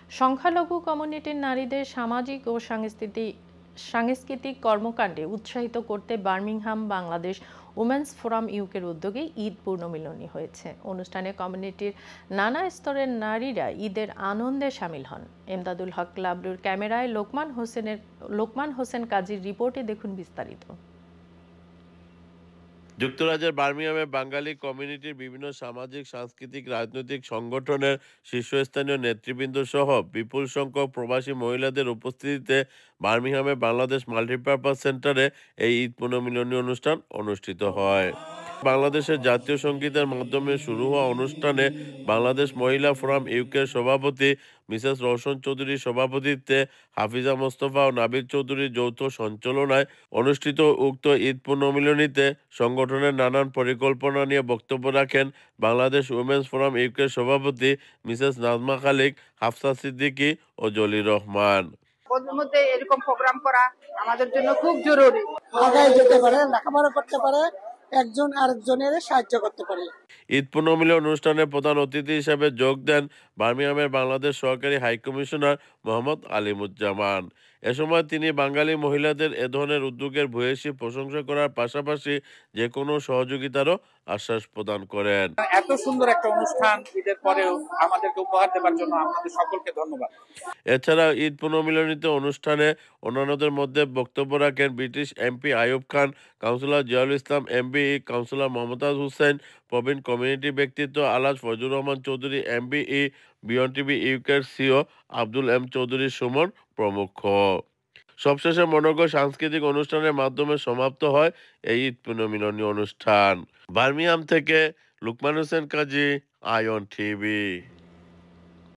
সংখ্যালঘু কমিউনিটির নারীদের সামাজিক ও সাংস্কৃতিক কর্মকাণ্ডে উৎসাহিত করতে বার্মিংহাম বাংলাদেশ উমেন্স ফোরাম ইউকের উদ্যোগে ঈদ পূর্ণমিলনী হয়েছে। অনুষ্ঠানে কমিউনিটির নানা স্তরের নারীরা ঈদের আনন্দে সামিল হন। এমদাদুল হক লাবলুর ক্যামেরায় লোকমান হোসেন কাজীর রিপোর্টে দেখুন বিস্তারিত। যুক্তরাজ্যের বার্মিংহামে বাঙালি কমিউনিটির বিভিন্ন সামাজিক, সাংস্কৃতিক, রাজনৈতিক সংগঠনের শীর্ষস্থানীয় নেতৃবৃন্দ সহ বিপুল সংখ্যক প্রবাসী মহিলাদের উপস্থিতিতে বার্মিংহামে বাংলাদেশ মাল্টিপারপাস সেন্টারে এই ঈদ পুনর্মিলনী অনুষ্ঠান অনুষ্ঠিত হয়। বাংলাদেশের জাতীয় সঙ্গীতের মাধ্যমে শুরু হওয়া অনুষ্ঠানে বাংলাদেশ মহিলা ফোরাম ইউকের সভাপতি মিসেস রওশন চৌধুরীর সভাপতিত্বে হাফিজা মোস্তফা ও নাবিল চৌধুরীর যৌথ সঞ্চালনায় অনুষ্ঠিত উক্ত ঈদ পুনর্মিলনীতে সংগঠনের নানান পরিকল্পনা নিয়ে বক্তব্য রাখেন বাংলাদেশ উইমেন্স ফোরাম ইউকের সভাপতি মিসেস নাজমা খালিক, হাফসা সিদ্দিকী ও জলির রহমান। ওদের মধ্যে এরকম প্রোগ্রাম করা আমাদের জন্য খুব জরুরি। আগায় যেতে পারে, লেখাপড়া করতে পারে, একজন আরেকজনের সাহায্য করতে পারে। ঈদ পুনর্মিলন অনুষ্ঠানে প্রধান অতিথি হিসেবে যোগ দেন বার্মিংহামের বাংলাদেশ সহকারী হাইকমিশনার মোহাম্মদ আলিমুজ্জামান। এ সময় তিনি বাঙালি মহিলাদের এ ধরনের উদ্যোগের ভূয়সী প্রশংসা করার পাশাপাশি যে কোনো সহযোগিতারও আশ্বাস প্রদান করেন। এত সুন্দর একটা অনুষ্ঠান ঈদের পরেও আমাদেরকে উপহার দেওয়ার জন্য আপনাদের সকলকে ধন্যবাদ। এছাড়া ঈদ পুনর্মিলনীতে অনুষ্ঠানে অন্যান্যদের মধ্যে বক্তব্য রাখেন British MP Ayub Khan, councillor Ziaul Islam MBE, councillor Momtaz Hossain প্রবীণ, কমিউনিটি ব্যক্তিত্ব Alhaj Fazlur Rahman Chowdhury MBE, beyond TV ইউকের সিও আব্দুল এম চৌধুরী সুমন প্রমুখ। সবশেষে মনোজ্ঞ সাংস্কৃতিক অনুষ্ঠানের মাধ্যমে সমাপ্ত হয় এই ঈদ পুনর্মিলনী অনুষ্ঠান। বার্মিংহাম থেকে লোকমান হোসেন কাজী, আয়ন টিভি।